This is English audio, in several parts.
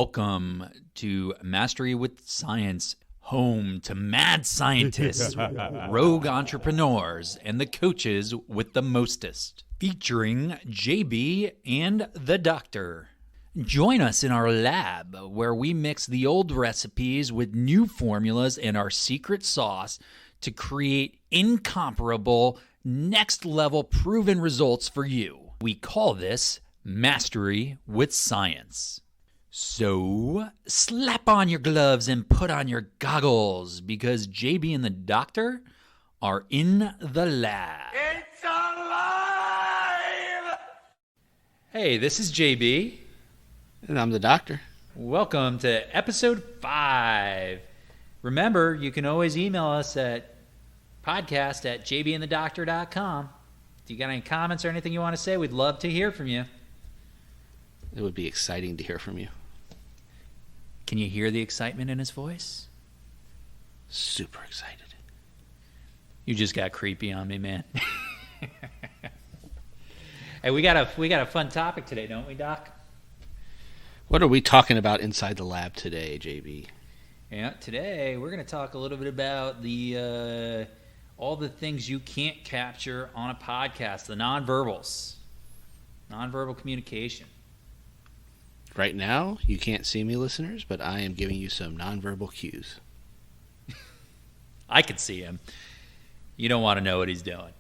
Welcome to Mastery with Science, home to mad scientists, rogue entrepreneurs, and the coaches with the mostest, featuring JB and the Doctor. Join us in our lab where we mix the old recipes with new formulas and our secret sauce to create incomparable, next-level proven results for you. We call this Mastery with Science. So, slap on your gloves and put on your goggles because JB and the Doctor are in the lab. It's alive! Hey, this is JB. And I'm the Doctor. Welcome to episode 5. Remember, you can always email us at podcast@jbandthedoctor.com. If you got any comments or anything you want to say, we'd love to hear from you. It would be exciting to hear from you. Can you hear the excitement in his voice? Super excited. You just got creepy on me, man. Hey, we got a fun topic today, don't we, Doc? What are we talking about inside the lab today, JB? Yeah, today we're going to talk a little bit about the all the things you can't capture on a podcast, the nonverbals, nonverbal communication. Right now, you can't see me, listeners, but I am giving you some nonverbal cues. I can see him. You don't want to know what he's doing.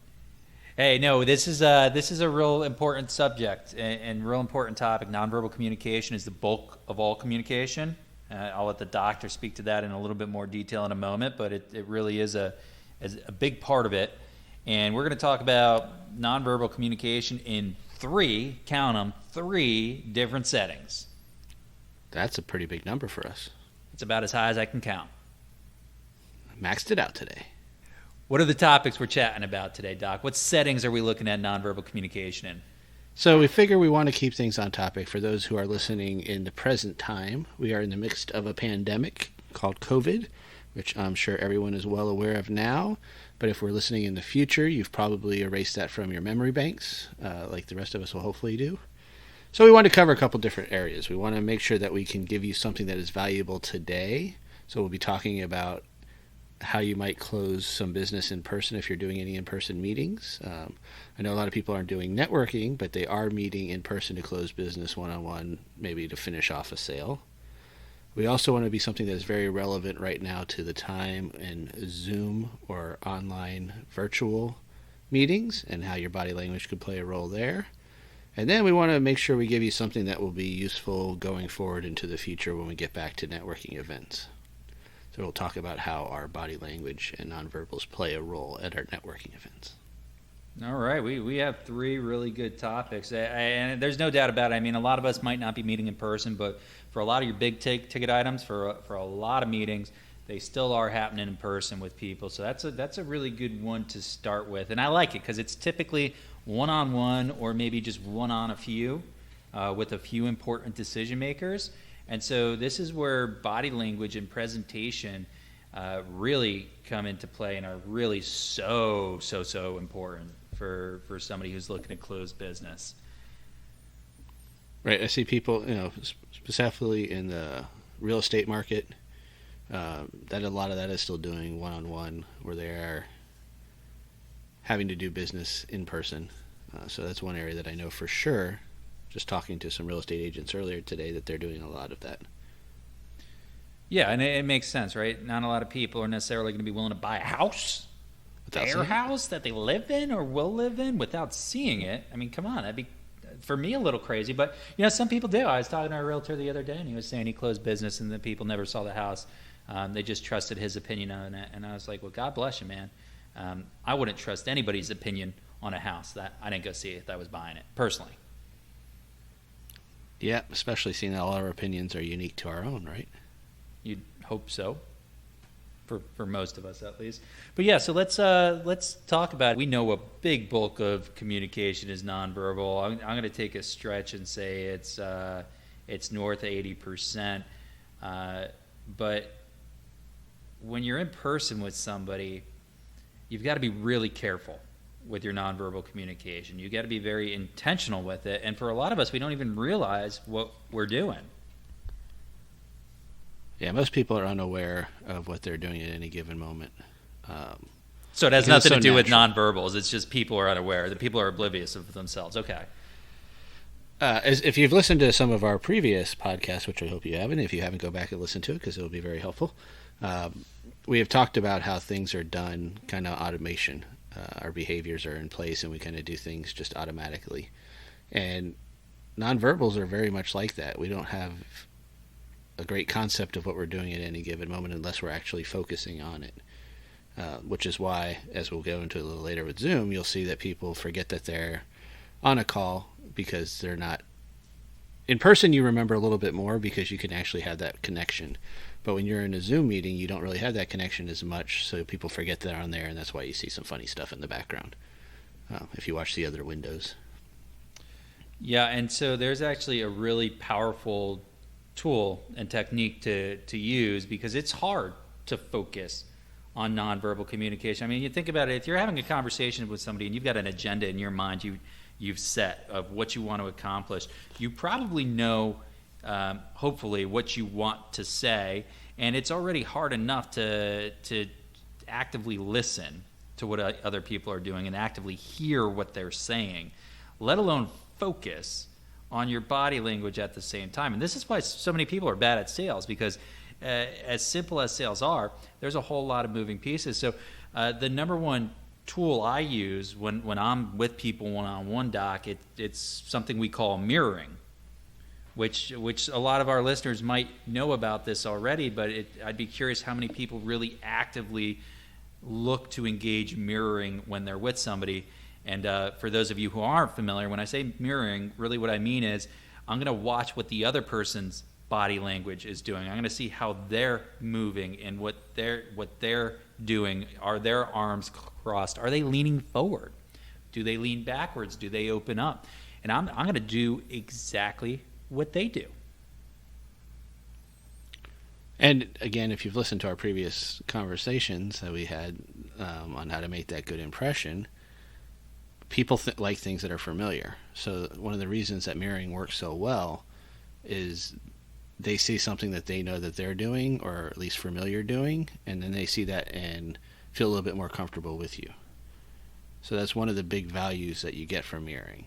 Hey, no, this is a real important subject and real important topic. Nonverbal communication is the bulk of all communication. I'll let the Doctor speak to that in a little bit more detail in a moment, but it really is a big part of it. And we're going to talk about nonverbal communication in 3 different settings. That's a pretty big number for us. It's about as high as I can count. Maxed it out today. What are the topics we're chatting about today, Doc? What settings are we looking at nonverbal communication in? So we figure we want to keep things on topic. For those who are listening in the present time, we are in the midst of a pandemic called COVID, which I'm sure everyone is well aware of now. But if we're listening in the future, you've probably erased that from your memory banks, like the rest of us will hopefully do. So we want to cover a couple different areas. We want to make sure that we can give you something that is valuable today. So we'll be talking about how you might close some business in person if you're doing any in-person meetings. I know a lot of people aren't doing networking, but they are meeting in person to close business one-on-one, maybe to finish off a sale. We also want to be something that is very relevant right now to the time in Zoom or online virtual meetings and how your body language could play a role there. And then we want to make sure we give you something that will be useful going forward into the future when we get back to networking events. So we'll talk about how our body language and nonverbals play a role at our networking events. All right, we have 3 really good topics, and there's no doubt about it. I mean, a lot of us might not be meeting in person, but for a lot of your big ticket items, for a lot of meetings, they still are happening in person with people. So that's a really good one to start with, and I like it because it's typically one-on-one or maybe just one-on-a-few with a few important decision makers. And so this is where body language and presentation really come into play and are really so important for somebody who's looking to close business. Right. I see people, specifically in the real estate market, that a lot of that is still doing one-on-one where they are having to do business in person. So that's one area that I know for sure, just talking to some real estate agents earlier today, that they're doing a lot of that. Yeah, and it makes sense, right? Not a lot of people are necessarily going to be willing to buy a house, their house that they live in or will live in without seeing it. I mean, come on, that'd be, for me, a little crazy. But, some people do. I was talking to a realtor the other day, and he was saying he closed business and the people never saw the house. They just trusted his opinion on it. And I was like, well, God bless you, man. I wouldn't trust anybody's opinion on a house that I didn't go see if I was buying it, personally. Yeah, especially seeing that all our opinions are unique to our own, right? You'd hope so, for most of us at least. But yeah, so let's talk about it. We know a big bulk of communication is nonverbal. I'm going to take a stretch and say it's north of 80%. But when you're in person with somebody, you've got to be really careful with your nonverbal communication. You got to be very intentional with it. And for a lot of us, we don't even realize what we're doing. Yeah, most people are unaware of what they're doing at any given moment. So it has nothing to do with natural. nonverbals. It's just people are unaware. The people are oblivious of themselves. Okay. If you've listened to some of our previous podcasts, which I hope you haven't, if you haven't, go back and listen to it because it will be very helpful. We have talked about how things are done kind of automation. Our behaviors are in place and we kind of do things just automatically. And nonverbals are very much like that. We don't have a great concept of what we're doing at any given moment unless we're actually focusing on it. Which is why, as we'll go into a little later with Zoom, you'll see that people forget that they're on a call because they're not. In person, you remember a little bit more because you can actually have that connection. But when you're in a Zoom meeting, you don't really have that connection as much, so people forget they're on there, and that's why you see some funny stuff in the background if you watch the other windows. Yeah, and so there's actually a really powerful tool and technique to use because it's hard to focus on nonverbal communication. I mean, you think about it, if you're having a conversation with somebody and you've got an agenda in your mind you've set of what you want to accomplish, you probably know, hopefully, what you want to say, and it's already hard enough to actively listen to what other people are doing and actively hear what they're saying, let alone focus on your body language at the same time. And this is why so many people are bad at sales, because as simple as sales are, there's a whole lot of moving pieces. So the number one tool I use when I'm with people one-on-one, Doc, it's something we call mirroring, which a lot of our listeners might know about this already, but I'd be curious how many people really actively look to engage mirroring when they're with somebody. And for those of you who aren't familiar, when I say mirroring, really what I mean is I'm going to watch what the other person's body language is doing. I'm going to see how they're moving and what they're doing. Are their arms crossed? Are they leaning forward? Do they lean backwards? Do they open up? And I'm going to do exactly what they do. And again, if you've listened to our previous conversations that we had on how to make that good impression, people like things that are familiar. So one of the reasons that mirroring works so well is they see something that they know that they're doing, or at least familiar doing, and then they see that and feel a little bit more comfortable with you. So that's one of the big values that you get from mirroring.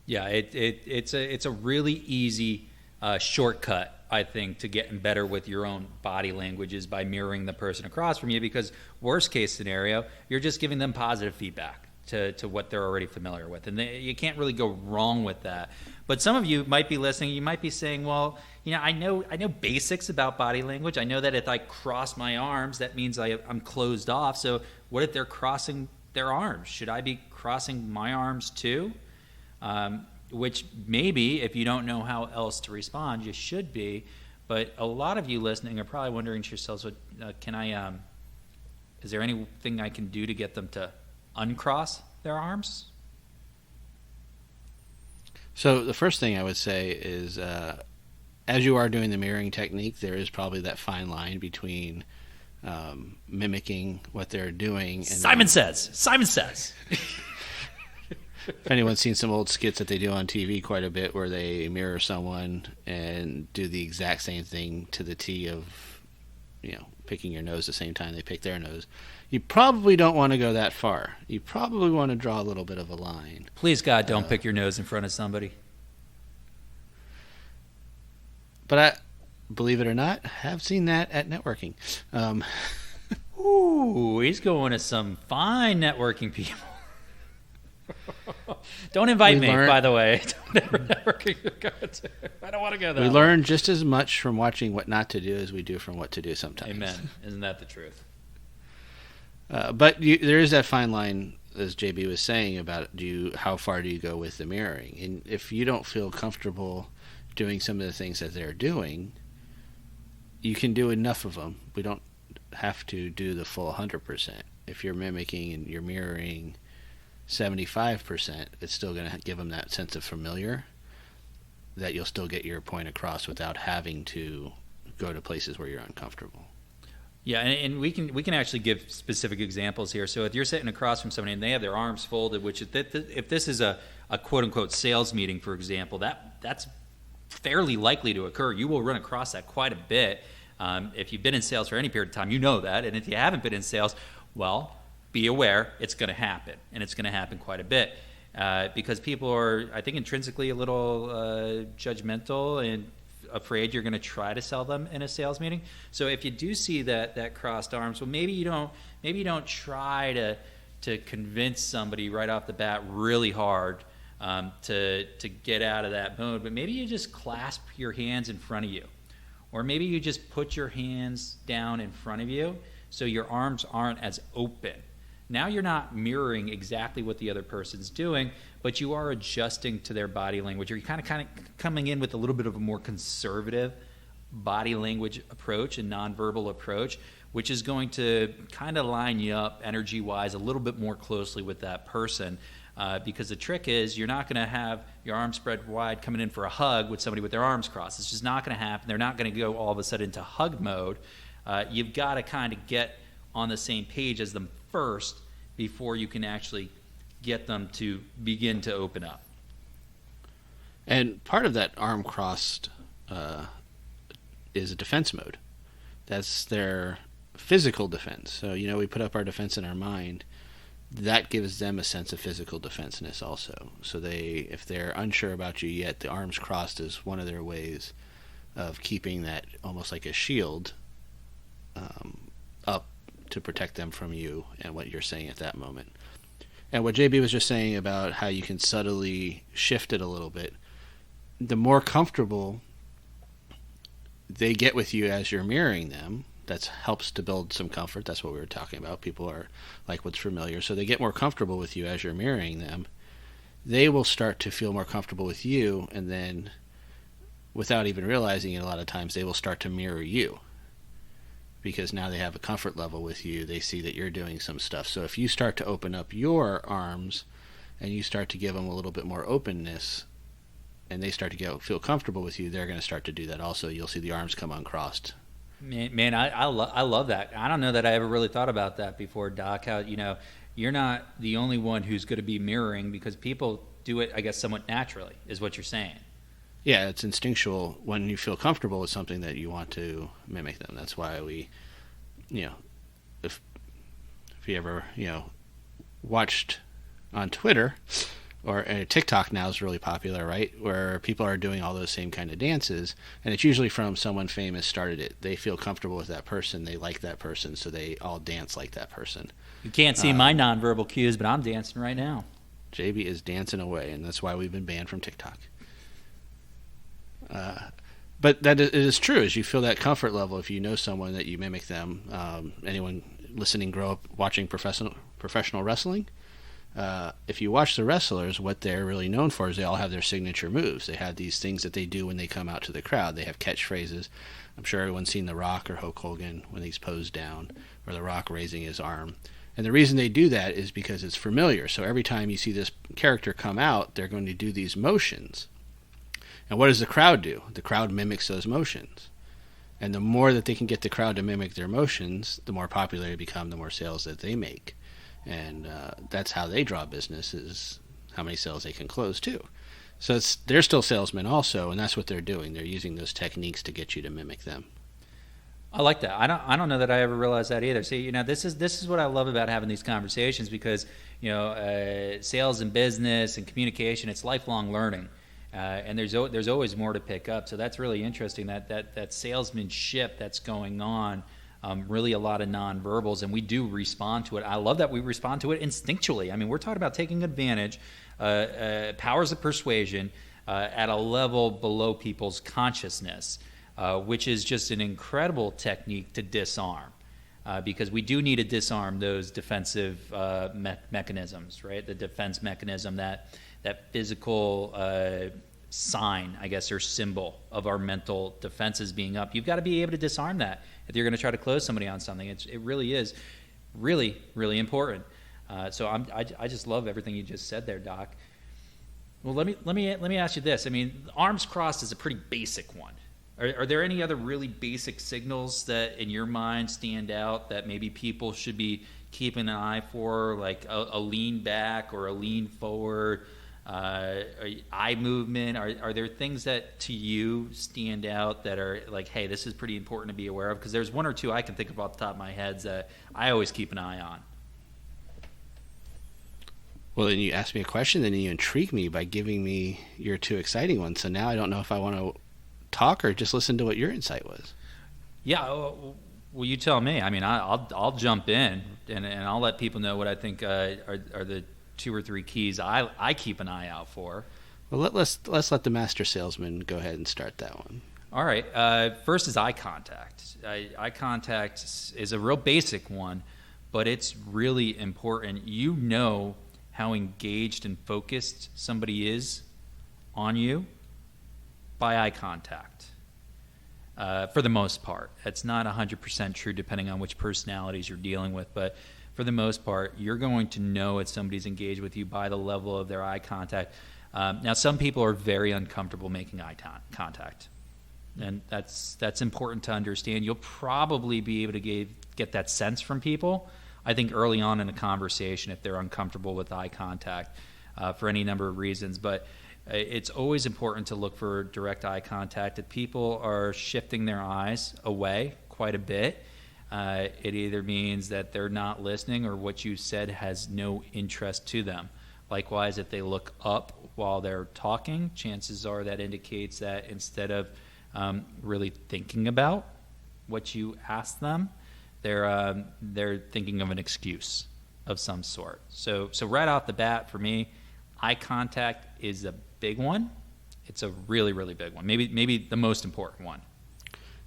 Yeah, it's a really easy shortcut, I think, to getting better with your own body language is by mirroring the person across from you, because worst case scenario, you're just giving them positive feedback to what they're already familiar with. And you can't really go wrong with that. But some of you might be listening, you might be saying, well, I know basics about body language. I know that if I cross my arms, that means I'm closed off. So what if they're crossing their arms? Should I be crossing my arms too? Which maybe, if you don't know how else to respond, you should be. But a lot of you listening are probably wondering to yourselves, is there anything I can do to get them to uncross their arms? So the first thing I would say is, as you are doing the mirroring technique, there is probably that fine line between mimicking what they're doing. And Simon says. If anyone's seen some old skits that they do on TV quite a bit where they mirror someone and do the exact same thing to the T of, picking your nose the same time they pick their nose, you probably don't want to go that far. You probably want to draw a little bit of a line. Please, God, don't pick your nose in front of somebody. But I, believe it or not, have seen that at networking. Ooh, he's going to some fine networking people. Don't invite me, by the way. Don't ever networking go to. I don't want to go there. We learn just as much from watching what not to do as we do from what to do sometimes. Amen. Isn't that the truth? But there is that fine line, as JB was saying, about how far do you go with the mirroring? And if you don't feel comfortable doing some of the things that they're doing, you can do enough of them. We don't have to do the full 100%. If you're mimicking and you're mirroring 75%, it's still going to give them that sense of familiar, that you'll still get your point across without having to go to places where you're uncomfortable. Yeah, and we can actually give specific examples here. So if you're sitting across from somebody and they have their arms folded, which if this is a quote unquote sales meeting, for example, that's fairly likely to occur. You will run across that quite a bit. If you've been in sales for any period of time, you know that. And if you haven't been in sales, well, be aware it's going to happen, and it's going to happen quite a bit. Because people are, I think, intrinsically a little judgmental and afraid you're going to try to sell them in a sales meeting. So if you do see that crossed arms, well, maybe you don't try to convince somebody right off the bat really hard to get out of that mode, but maybe you just clasp your hands in front of you, or maybe you just put your hands down in front of you so your arms aren't as open. Now you're not mirroring exactly what the other person's doing, but you are adjusting to their body language. You're kind of coming in with a little bit of a more conservative body language approach and nonverbal approach, which is going to kind of line you up energy-wise a little bit more closely with that person. Because the trick is you're not going to have your arms spread wide coming in for a hug with somebody with their arms crossed. It's just not going to happen. They're not going to go all of a sudden into hug mode. You've got to kind of get on the same page as them first before you can actually get them to begin to open up. And part of that arm crossed is a defense mode. That's their physical defense. So, we put up our defense in our mind. That gives them a sense of physical defensiveness also. So if they're unsure about you yet, the arms crossed is one of their ways of keeping that almost like a shield up to protect them from you and what you're saying at that moment. And what JB was just saying about how you can subtly shift it a little bit, the more comfortable they get with you as you're mirroring them, that helps to build some comfort. That's what we were talking about. People are like what's familiar. So they get more comfortable with you as you're mirroring them. They will start to feel more comfortable with you, and then without even realizing it, a lot of times they will start to mirror you. Because now they have a comfort level with you. They see that you're doing some stuff. So if you start to open up your arms and you start to give them a little bit more openness, and they start to feel comfortable with you, they're going to start to do that also. You'll see the arms come uncrossed. Man, I love that. I don't know that I ever really thought about that before, Doc. How, you're not the only one who's going to be mirroring, because people do it, I guess, somewhat naturally, is what you're saying. Yeah, it's instinctual when you feel comfortable with something that you want to mimic them. That's why we, if you ever, watched on Twitter, or TikTok now is really popular, right? Where people are doing all those same kind of dances, and it's usually from someone famous started it. They feel comfortable with that person, they like that person, so they all dance like that person. You can't see my nonverbal cues, but I'm dancing right now. JB is dancing away, and that's why we've been banned from TikTok. But that it is true. As you feel that comfort level, if you know someone that you mimic them, anyone listening grow up watching professional wrestling, if you watch the wrestlers, what they're really known for is they all have their signature moves. They have these things that they do when they come out to the crowd. They have catchphrases. I'm sure everyone's seen The Rock or Hulk Hogan when he's posed down, or The Rock raising his arm. And the reason they do that is because it's familiar. So every time you see this character come out, they're going to do these motions. And what does the crowd do? The crowd mimics those motions. And the more that they can get the crowd to mimic their motions, the more popular they become, the more sales that they make. And that's how they draw business, is how many sales they can close too. So they're still salesmen also, and that's what they're doing. They're using those techniques to get you to mimic them. I like that. I don't know that I ever realized that either. See, this is what I love about having these conversations, because sales and business and communication, it's lifelong learning. And there's always more to pick up. So that's really interesting, that salesmanship that's going on, really a lot of nonverbals, and we do respond to it. I love that we respond to it instinctually. I mean, we're talking about taking advantage, powers of persuasion at a level below people's consciousness, which is just an incredible technique to disarm. Because we do need to disarm those defensive mechanisms, right? The defense mechanism, that physical sign, I guess, or symbol of our mental defenses being up. You've got to be able to disarm that if you're going to try to close somebody on something. It really is really, really important. So I just love everything you just said there, Doc. Well, let me ask you this. I mean, arms crossed is a pretty basic one. Are there any other really basic signals that in your mind stand out that maybe people should be keeping an eye for, like a lean back or a lean forward, eye movement. Are there things that to you stand out that are like, hey, this is pretty important to be aware of? Because there's one or two I can think of off the top of my head that I always keep an eye on. Well, then you asked me a question, then you intrigued me by giving me your two exciting ones. So now I don't know if I want to talk or just listen to what your insight was. Yeah, well, you tell me. I mean, I'll jump in and I'll let people know what I think are the 2 or 3 keys I keep an eye out for. Well, let's let the master salesman go ahead and start that one. All right. First is eye contact. Eye contact is a real basic one, but it's really important. You know how engaged and focused somebody is on you by eye contact. For the most part. It's not 100% true depending on which personalities you're dealing with, but for the most part, you're going to know if somebody's engaged with you by the level of their eye contact. Now, some people are very uncomfortable making eye contact, and that's important to understand. You'll probably be able to get that sense from people, I think, early on in a conversation if they're uncomfortable with eye contact for any number of reasons. But it's always important to look for direct eye contact. If people are shifting their eyes away quite a bit, it either means that they're not listening or what you said has no interest to them. Likewise, if they look up while they're talking, chances are that indicates that instead of really thinking about what you asked them, they're thinking of an excuse of some sort. So right off the bat, for me, eye contact is a big one. It's a really, really big one. Maybe the most important one.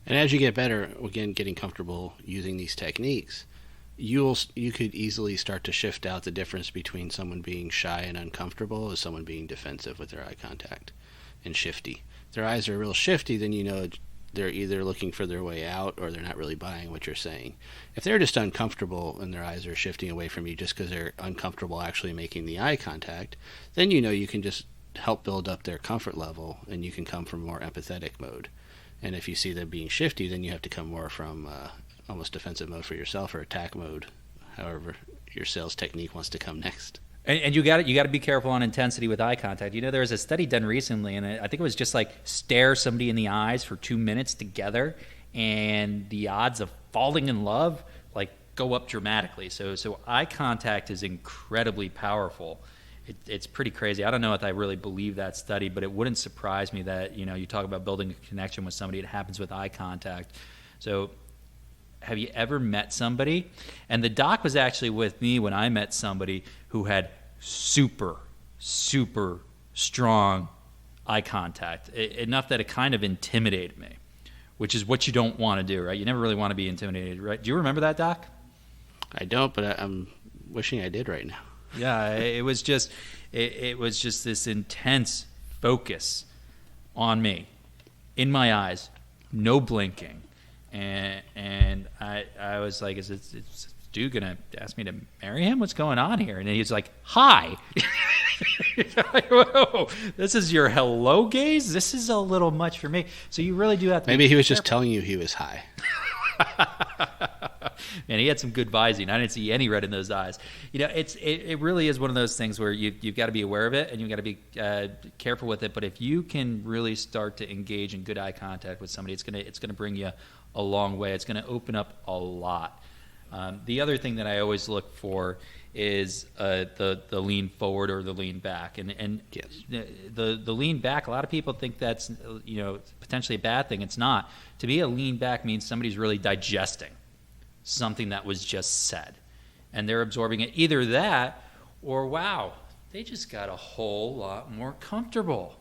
And as you get better, again, getting comfortable using these techniques, you could easily start to shift out the difference between someone being shy and uncomfortable as someone being defensive with their eye contact and shifty. If their eyes are real shifty, then you know they're either looking for their way out or they're not really buying what you're saying. If they're just uncomfortable and their eyes are shifting away from you just because they're uncomfortable actually making the eye contact, then you know you can just help build up their comfort level and you can come from more empathetic mode. And if you see them being shifty, then you have to come more from almost defensive mode for yourself or attack mode, however your sales technique wants to come next. And you got to be careful on intensity with eye contact. You know, there was a study done recently, and I think it was just like stare somebody in the eyes for 2 minutes together, and the odds of falling in love like go up dramatically. So eye contact is incredibly powerful. It's pretty crazy. I don't know if I really believe that study, but it wouldn't surprise me that, you know, you talk about building a connection with somebody, it happens with eye contact. So have you ever met somebody? And the doc was actually with me when I met somebody who had super, super strong eye contact, enough that it kind of intimidated me, which is what you don't want to do, right? You never really want to be intimidated, right? Do you remember that, Doc? I don't, but I'm wishing I did right now. Yeah, it was just this intense focus on me, in my eyes, no blinking, and I was like, is this dude gonna ask me to marry him? What's going on here? And he's like, hi. Whoa, this is your hello gaze? This is a little much for me. So you really do have to. Maybe he was just telling you he was high. Man, he had some good vising. I didn't see any red in those eyes. You know, it really is one of those things where you've got to be aware of it and you've got to be careful with it. But if you can really start to engage in good eye contact with somebody, it's gonna bring you a long way. It's gonna open up a lot. The other thing that I always look for is the lean forward or the lean back, and yes. the lean back. A lot of people think that's, you know, potentially a bad thing. It's not. To be a lean back means somebody's really digesting something that was just said, and they're absorbing it. Either that, or wow, they just got a whole lot more comfortable,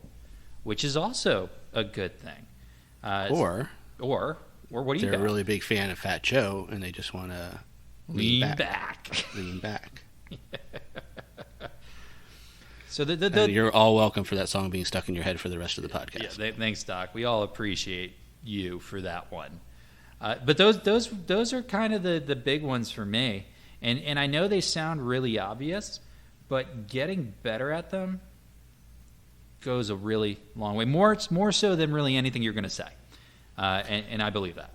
which is also a good thing. Or what do you got? They're a really big fan of Fat Joe, and they just want to lean back. Lean back. So and you're all welcome for that song being stuck in your head for the rest of the podcast. Yeah, thanks, Doc. We all appreciate you for that one. But those are kind of the big ones for me. And I know they sound really obvious, but getting better at them goes a really long way. More so than really anything you're going to say. And I believe that.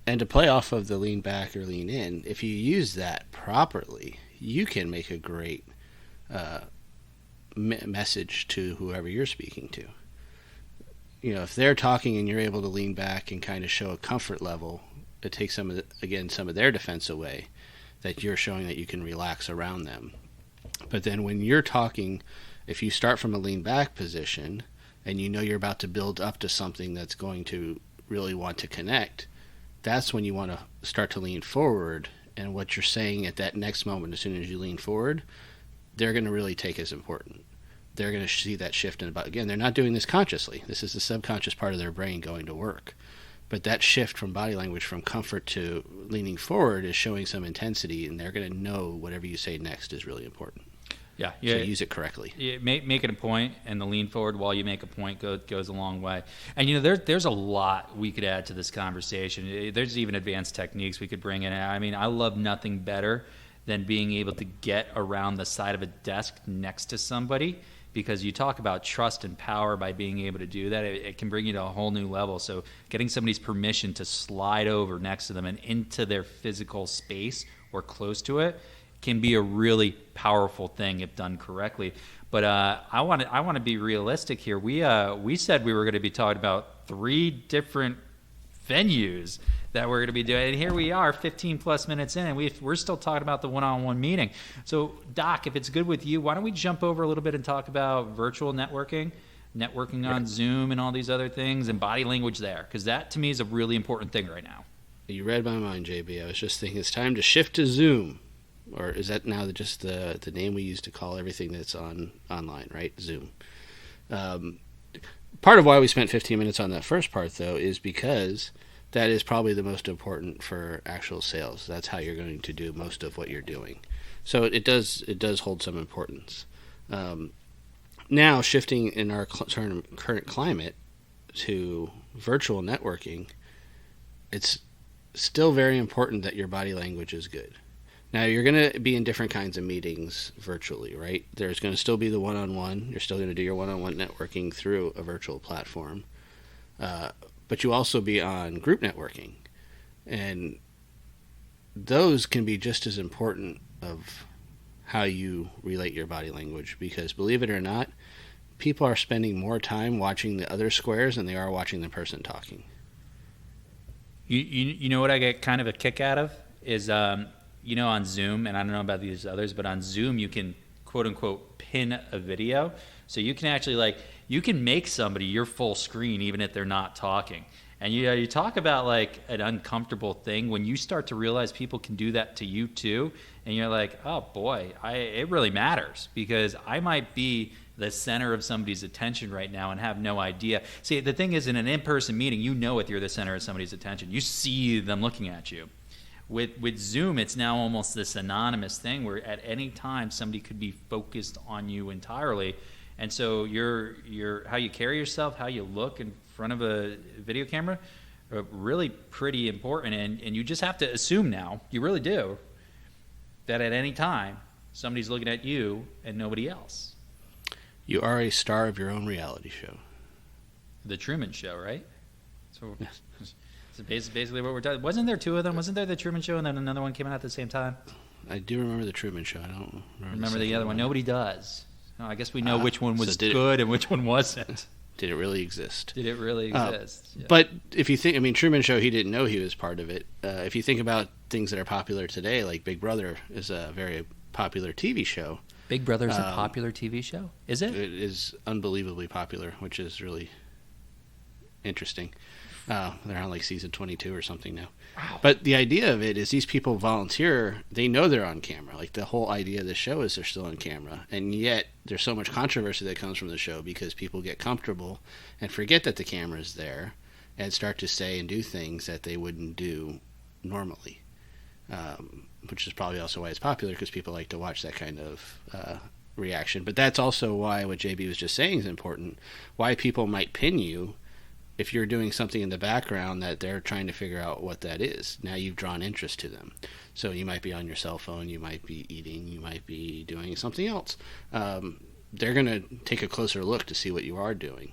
And to play off of the lean back or lean in, if you use that properly, you can make a great message to whoever you're speaking to. If they're talking and you're able to lean back and kind of show a comfort level, it takes some of their defense away, that you're showing that you can relax around them. But then when you're talking, if you start from a lean back position and you're about to build up to something that's going to really want to connect, that's when you want to start to lean forward. And what you're saying at that next moment, as soon as you lean forward, they're going to really take as important. They're going to see that shift again, they're not doing this consciously. This is the subconscious part of their brain going to work. But that shift from body language, from comfort to leaning forward, is showing some intensity, and they're going to know whatever you say next is really important. Yeah. So use it correctly. Make it a point, and the lean forward while you make a point goes a long way. And there's a lot we could add to this conversation. There's even advanced techniques we could bring in. I mean, I love nothing better than being able to get around the side of a desk next to somebody, because you talk about trust and power by being able to do that. It can bring you to a whole new level. So getting somebody's permission to slide over next to them and into their physical space or close to it can be a really powerful thing if done correctly. But I want to be realistic here. We said we were going to be talking about 3 different venues that we're going to be doing, and here we are 15 plus minutes in, and we're still talking about the one-on-one meeting. So Doc, if it's good with you, why don't we jump over a little bit and talk about virtual networking on Zoom and all these other things, and body language there, because that to me is a really important thing right now. You read my mind, JB. I was just thinking it's time to shift to Zoom. Or is that now just the name we use to call everything that's online, right? Zoom. Part of why we spent 15 minutes on that first part, though, is because that is probably the most important for actual sales. That's how you're going to do most of what you're doing. So it does hold some importance. Now, shifting in our current climate to virtual networking, it's still very important that your body language is good. Now, you're going to be in different kinds of meetings virtually, right? There's going to still be the one-on-one. You're still going to do your one-on-one networking through a virtual platform. But you also be on group networking. And those can be just as important of how you relate your body language, because believe it or not, people are spending more time watching the other squares than they are watching the person talking. You know what I get kind of a kick out of is, on Zoom, and I don't know about these others, but on Zoom you can quote unquote pin a video. So you can actually you can make somebody your full screen even if they're not talking. And you talk about like an uncomfortable thing when you start to realize people can do that to you too, and you're like, oh boy, it really matters, because I might be the center of somebody's attention right now and have no idea. See, the thing is, in an in-person meeting, if you're the center of somebody's attention. You see them looking at you. With Zoom, it's now almost this anonymous thing where at any time somebody could be focused on you entirely. And so your how you carry yourself, how you look in front of a video camera, are really pretty important. And you just have to assume now, you really do, that at any time somebody's looking at you and nobody else. You are a star of your own reality show. The Truman Show, right? So, so basically what we're talking. Wasn't there 2 of them? Wasn't there the Truman Show and then another one came out at the same time? I do remember the Truman Show. I don't remember the other one. Nobody does. No, I guess we know which one was good and which one wasn't. Did it really exist? Did it really exist? Yeah. But if you think, Truman Show, he didn't know he was part of it. If you think about things that are popular today, like Big Brother is a very popular TV show. Big Brother is a popular TV show? Is it? It is unbelievably popular, which is really interesting. They're on like season 22 or something now. Wow. But the idea of it is these people volunteer. They know they're on camera. Like the whole idea of the show is they're still on camera. And yet there's so much controversy that comes from the show because people get comfortable and forget that the camera's there and start to say and do things that they wouldn't do normally. Which is probably also why it's popular, because people like to watch that kind of reaction. But that's also why what JB was just saying is important. Why people might pin you if you're doing something in the background that they're trying to figure out what that is. Now you've drawn interest to them. So you might be on your cell phone, you might be eating, you might be doing something else. They're going to take a closer look to see what you are doing.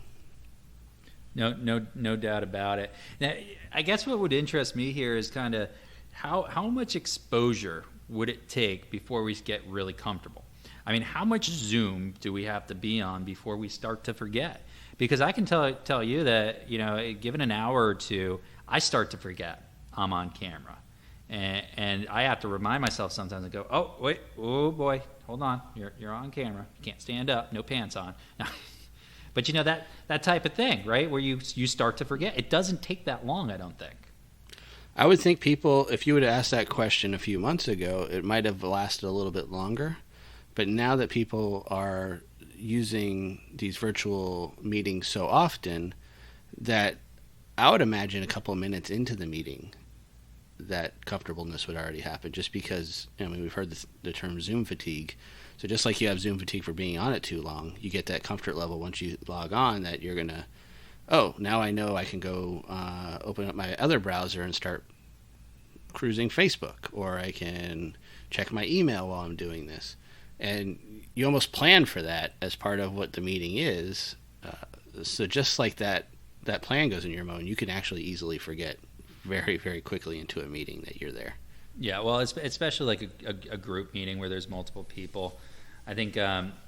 No doubt about it. Now, I guess what would interest me here is kind of how much exposure would it take before we get really comfortable? I mean, how much Zoom do we have to be on before we start to forget? Because I can tell you that, given an hour or two, I start to forget I'm on camera. And I have to remind myself sometimes and go, oh, wait, oh boy, hold on, you're on camera. You can't stand up, no pants on. But that type of thing, right, where you start to forget. It doesn't take that long, I don't think. I would think people, if you would have asked that question a few months ago, it might have lasted a little bit longer. But now that people are using these virtual meetings so often, that I would imagine a couple of minutes into the meeting, that comfortableness would already happen, just because, we've heard the term Zoom fatigue. So just like you have Zoom fatigue for being on it too long, you get that comfort level once you log on that you're going to, now I know I can go open up my other browser and start cruising Facebook, or I can check my email while I'm doing this. And you almost plan for that as part of what the meeting is. So just like that plan goes in your mind, you can actually easily forget very, very quickly into a meeting that you're there. Yeah, well, especially like a group meeting where there's multiple people. I think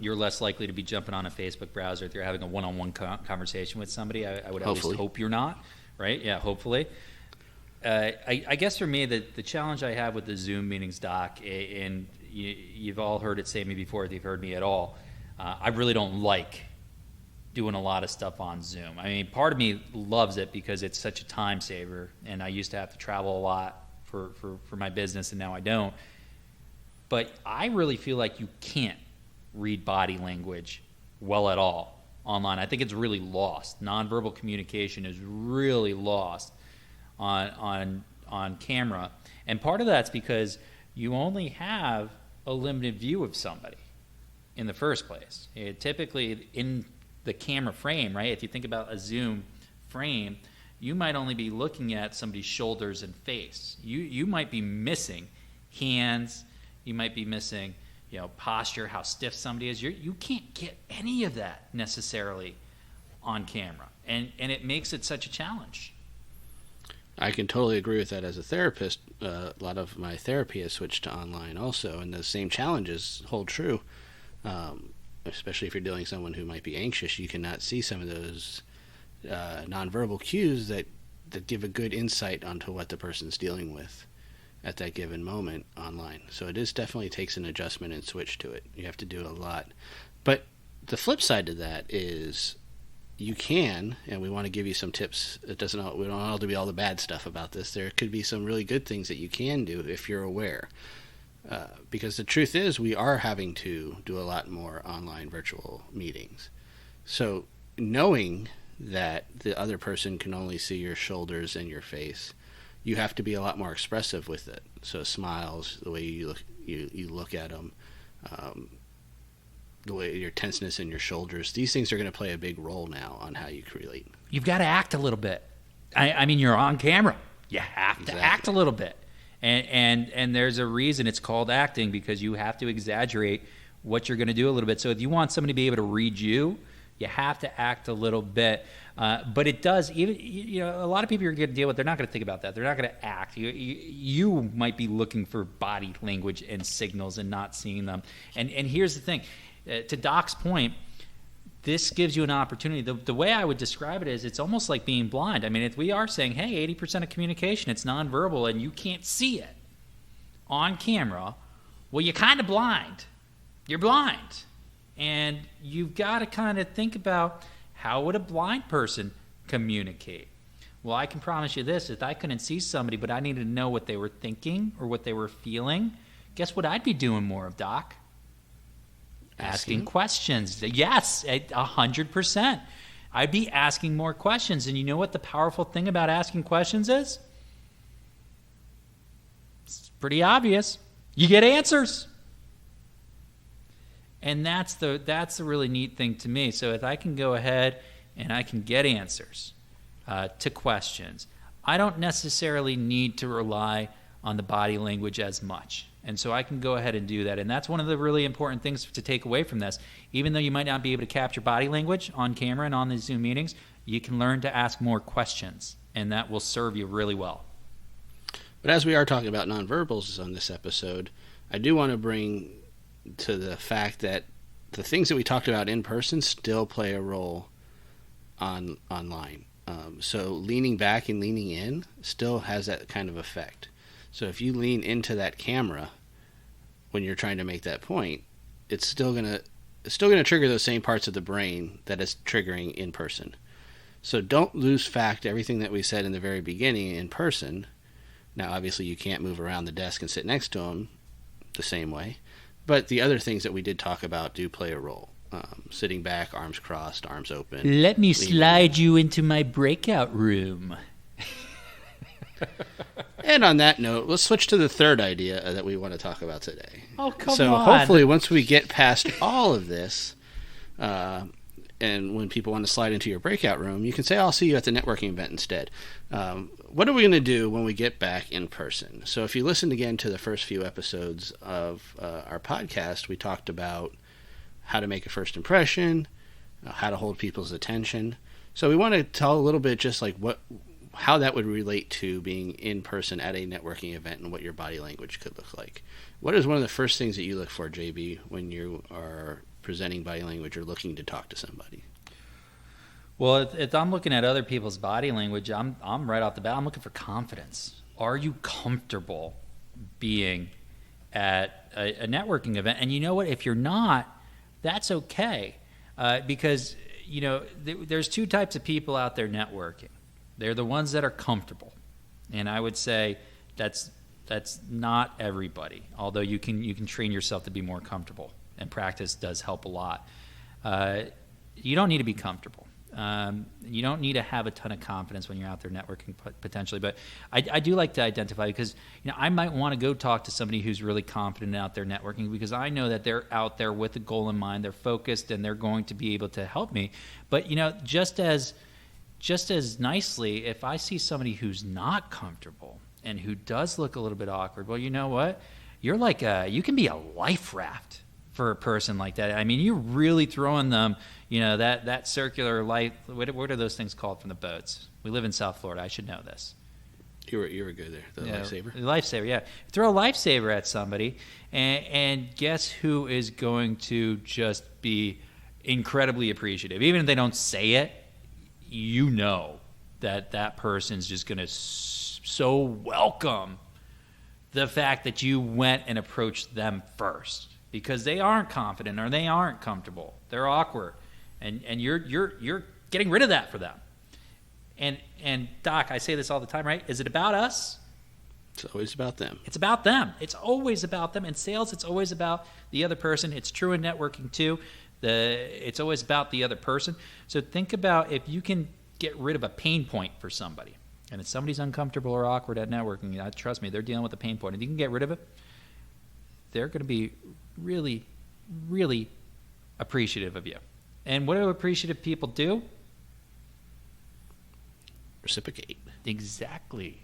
you're less likely to be jumping on a Facebook browser if you're having a one-on-one conversation with somebody. I would at least hope you're not, right? Yeah, hopefully. I guess for me, the challenge I have with the Zoom meetings, Doc, and you've all heard it say me before if you've heard me at all, I really don't like doing a lot of stuff on Zoom. I mean, part of me loves it because it's such a time saver, and I used to have to travel a lot for my business, and now I don't. But I really feel like you can't read body language well at all online. I think it's really lost. Nonverbal communication is really lost on camera. And part of that's because you only have a limited view of somebody in the first place. Typically in the camera frame, right? If you think about a Zoom frame, you might only be looking at somebody's shoulders and face. You might be missing hands. You might be missing, posture, how stiff somebody is. You can't get any of that necessarily on camera, and it makes it such a challenge. I can totally agree with that. As a therapist, a lot of my therapy has switched to online also, and the same challenges hold true. Especially if you're dealing with someone who might be anxious, you cannot see some of those nonverbal cues that give a good insight onto what the person's dealing with at that given moment online. So it definitely takes an adjustment and switch to it. You have to do a lot. But the flip side to that is you can, and we want to give you some tips. We don't all to be all the bad stuff about this. There could be some really good things that you can do if you're aware. Because the truth is we are having to do a lot more online virtual meetings. So knowing that the other person can only see your shoulders and your face, you have to be a lot more expressive with it. So smiles, the way you look at them, the way your tenseness in your shoulders, these things are going to play a big role now on how you relate. You've got to act a little bit. I mean, you're on camera. You have to act a little bit. And there's a reason it's called acting, because you have to exaggerate what you're going to do a little bit. So if you want somebody to be able to read you, you have to act a little bit. But it does, even, a lot of people you're going to deal with, they're not going to think about that. They're not going to act. You might be looking for body language and signals and not seeing them. And here's the thing. To Doc's point, this gives you an opportunity. The way I would describe it is it's almost like being blind. I mean, if we are saying, hey, 80% of communication, it's nonverbal, and you can't see it on camera, well, you're kind of blind. You're blind. And you've got to kind of think about, how would a blind person communicate? Well, I can promise you this. If I couldn't see somebody, but I needed to know what they were thinking or what they were feeling, guess what I'd be doing more of, Doc? Asking questions. Yes, 100%. I'd be asking more questions. And you know what the powerful thing about asking questions is? It's pretty obvious. You get answers. And that's the really neat thing to me. So if I can go ahead and I can get answers to questions, I don't necessarily need to rely on the body language as much. And so I can go ahead and do that. And that's one of the really important things to take away from this. Even though you might not be able to capture body language on camera and on the Zoom meetings, you can learn to ask more questions, and that will serve you really well. But as we are talking about nonverbals on this episode, I do want to bring to the fact that the things that we talked about in person still play a role online. So leaning back and leaning in still has that kind of effect. So if you lean into that camera when you're trying to make that point, it's still gonna trigger those same parts of the brain that it's triggering in person. So don't lose fact everything that we said in the very beginning in person. Now, obviously, you can't move around the desk and sit next to them the same way, but the other things that we did talk about do play a role. Sitting back, arms crossed, arms open. Let me slide you into my breakout room. And on that note, let's switch to the third idea that we want to talk about today. Oh, come on. So hopefully once we get past all of this, and when people want to slide into your breakout room, you can say, I'll see you at the networking event instead. What are we going to do when we get back in person? So if you listened again to the first few episodes of our podcast, we talked about how to make a first impression, how to hold people's attention. So we want to tell a little bit just like how that would relate to being in person at a networking event and what your body language could look like. What is one of the first things that you look for, JB, when you are presenting body language or looking to talk to somebody? Well, if I'm looking at other people's body language, I'm right off the bat, I'm looking for confidence. Are you comfortable being at a networking event? And you know what? If you're not, that's okay, because there's two types of people out there networking. They're the ones that are comfortable, and I would say that's not everybody. Although you can train yourself to be more comfortable, and practice does help a lot. You don't need to be comfortable. You don't need to have a ton of confidence when you're out there networking potentially, but I do like to identify, because I might want to go talk to somebody who's really confident out there networking, because I know that they're out there with a goal in mind, they're focused, and they're going to be able to help me. But just as nicely, if I see somebody who's not comfortable and who does look a little bit awkward, well, you know what? You're like you can be a life raft for a person like that. I mean, you're really throwing them, that circular life. What are those things called from the boats? We live in South Florida. I should know this. You were good there. The lifesaver? The lifesaver, yeah. Throw a lifesaver at somebody, and guess who is going to just be incredibly appreciative? Even if they don't say it, that person's just going to so welcome the fact that you went and approached them first, because they aren't confident or they aren't comfortable. They're awkward, and you're getting rid of that for them. And Doc, I say this all the time, right? Is it about us? It's always about them. It's about them. It's always about them. In sales, it's always about the other person. It's true in networking too. It's always about the other person. So think about if you can get rid of a pain point for somebody, and if somebody's uncomfortable or awkward at networking, trust me, they're dealing with a pain point. If you can get rid of it, they're going to be really, really appreciative of you. And what do appreciative people do? Reciprocate. Exactly.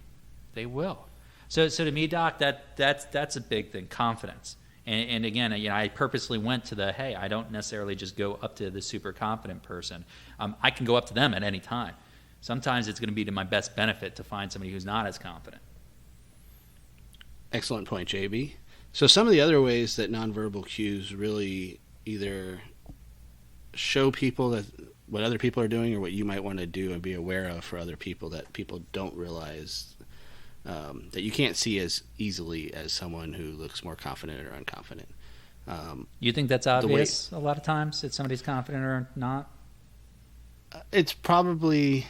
They will. So to me, Doc, that's a big thing, confidence. And again, I purposely went to hey, I don't necessarily just go up to the super confident person. I can go up to them at any time. Sometimes it's going to be to my best benefit to find somebody who's not as confident. Excellent point, JB. So some of the other ways that nonverbal cues really either show people that what other people are doing or what you might want to do and be aware of for other people that people don't realize that you can't see as easily as someone who looks more confident or unconfident. You think that's obvious a lot of times, that somebody's confident or not? It's probably...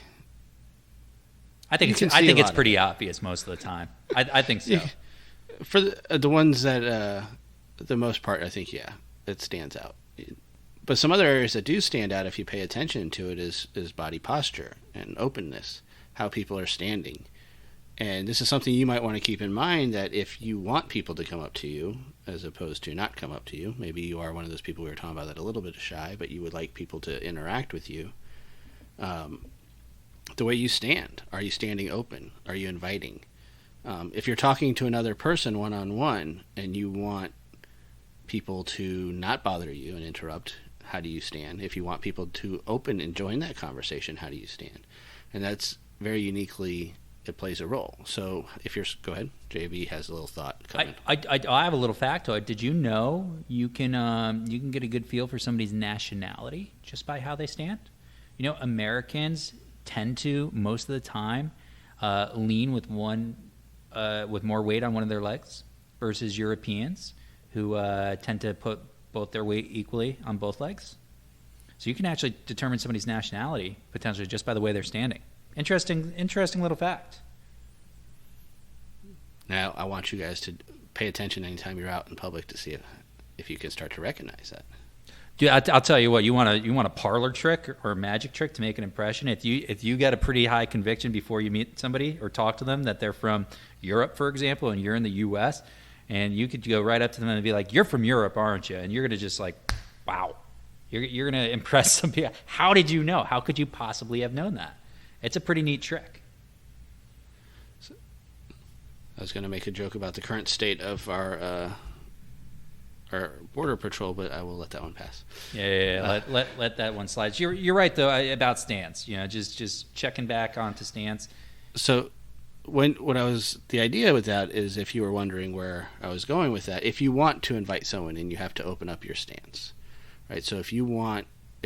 I think it's pretty obvious most of the time. I think so. Yeah. For the ones that, the most part, I think, yeah, it stands out. But some other areas that do stand out, if you pay attention to it, is body posture and openness, how people are standing. And this is something you might want to keep in mind, that if you want people to come up to you as opposed to not come up to you, maybe you are one of those people we were talking about that are a little bit shy, but you would like people to interact with you, the way you stand. Are you standing open? Are you inviting? If you're talking to another person one-on-one and you want people to not bother you and interrupt, how do you stand? If you want people to open and join that conversation, how do you stand? And that's very uniquely it plays a role. So if you're, go ahead, JB has a little thought coming. I have a little factoid. Did you know you can get a good feel for somebody's nationality just by how they stand? You know, Americans tend to most of the time lean with more weight on one of their legs versus Europeans who tend to put both their weight equally on both legs. So you can actually determine somebody's nationality potentially just by the way they're standing. Interesting little fact. Now, I want you guys to pay attention anytime you're out in public to see if you can start to recognize that. Dude, I'll tell you what. You want a parlor trick or a magic trick to make an impression. If you get a pretty high conviction before you meet somebody or talk to them that they're from Europe, for example, and you're in the U.S., and you could go right up to them and be like, "You're from Europe, aren't you?" And you're gonna just like, "Wow." You're going to impress some people. How did you know? How could you possibly have known that? It's a pretty neat trick. So, I was going to make a joke about the current state of our border patrol, but I will let that one pass. Yeah. Let that one slide. You're right though about stance. You know, just checking back onto stance. So, the idea with that is, if you were wondering where I was going with that, if you want to invite someone in, you have to open up your stance. Right, so if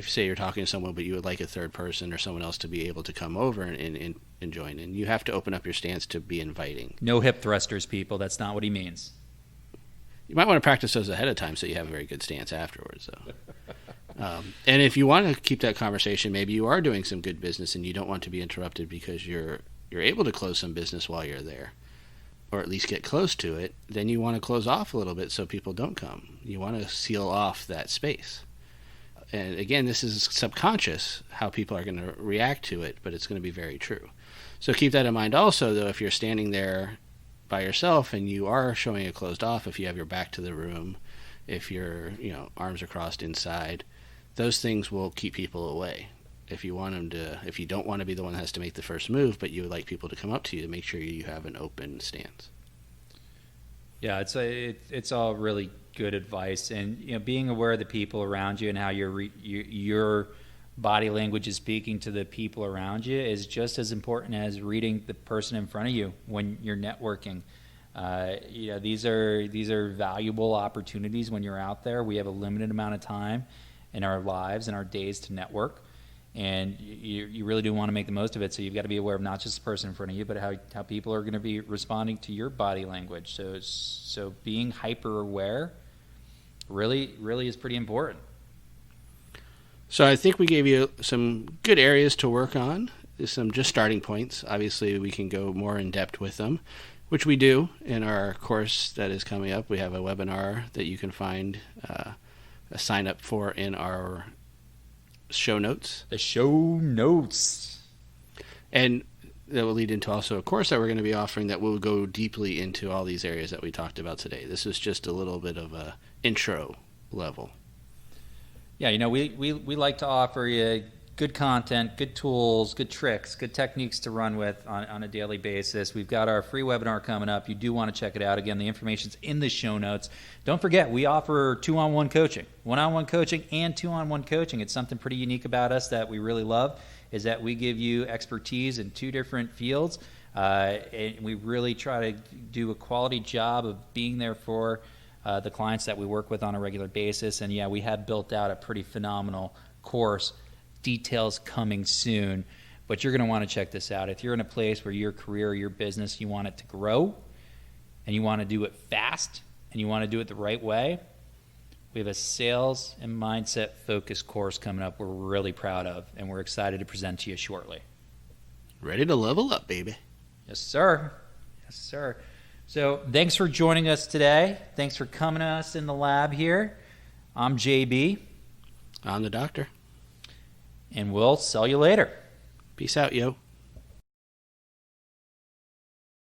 say you're talking to someone, but you would like a third person or someone else to be able to come over and join in, you have to open up your stance to be inviting. No hip thrusters, people. That's not what he means. You might want to practice those ahead of time so you have a very good stance afterwards, though. And if you want to keep that conversation, maybe you are doing some good business and you don't want to be interrupted because you're able to close some business while you're there, or at least get close to it, then you want to close off a little bit so people don't come. You want to seal off that space. And again, this is subconscious how people are going to react to it, but it's going to be very true. So keep that in mind also, though, if you're standing there by yourself and you are showing it closed off, if you have your back to the room, if your arms are crossed inside, those things will keep people away. If you don't want to be the one that has to make the first move, but you would like people to come up to you, to make sure you have an open stance. Yeah, it's all really good advice, and being aware of the people around you and how your body language is speaking to the people around you is just as important as reading the person in front of you when you're networking. These are valuable opportunities when you're out there. We have a limited amount of time in our lives and our days to network, and you really do want to make the most of it. So you've got to be aware of not just the person in front of you, but how people are going to be responding to your body language. So being hyper aware really is pretty important. So I think we gave you some good areas to work on, some just starting points. Obviously, we can go more in depth with them, which we do in our course that is coming up. We have a webinar that you can find a sign up for in our show notes. The show notes. And that will lead into also a course that we're going to be offering that will go deeply into all these areas that we talked about today. This is just a little bit of a intro level. Yeah, we like to offer you good content, good tools, good tricks, good techniques to run with on a daily basis. We've got our free webinar coming up. You do want to check it out. Again, the information's in the show notes. Don't forget, we offer 2-on-1 coaching, 1-on-1 coaching and 2-on-1 coaching. It's something pretty unique about us that we really love, is that we give you expertise in 2 different fields, and we really try to do a quality job of being there for the clients that we work with on a regular basis. And yeah, we have built out a pretty phenomenal course. Details coming soon, but you're going to want to check this out. If you're in a place where your career, your business, you want it to grow, and you want to do it fast, and you want to do it the right way, we have a sales and mindset focused course coming up we're really proud of, and we're excited to present to you shortly. Ready to level up, baby. Yes, sir. Yes, sir. So thanks for joining us today. Thanks for coming to us in the lab here. I'm JB. I'm the doctor. And we'll sell you later. Peace out, yo.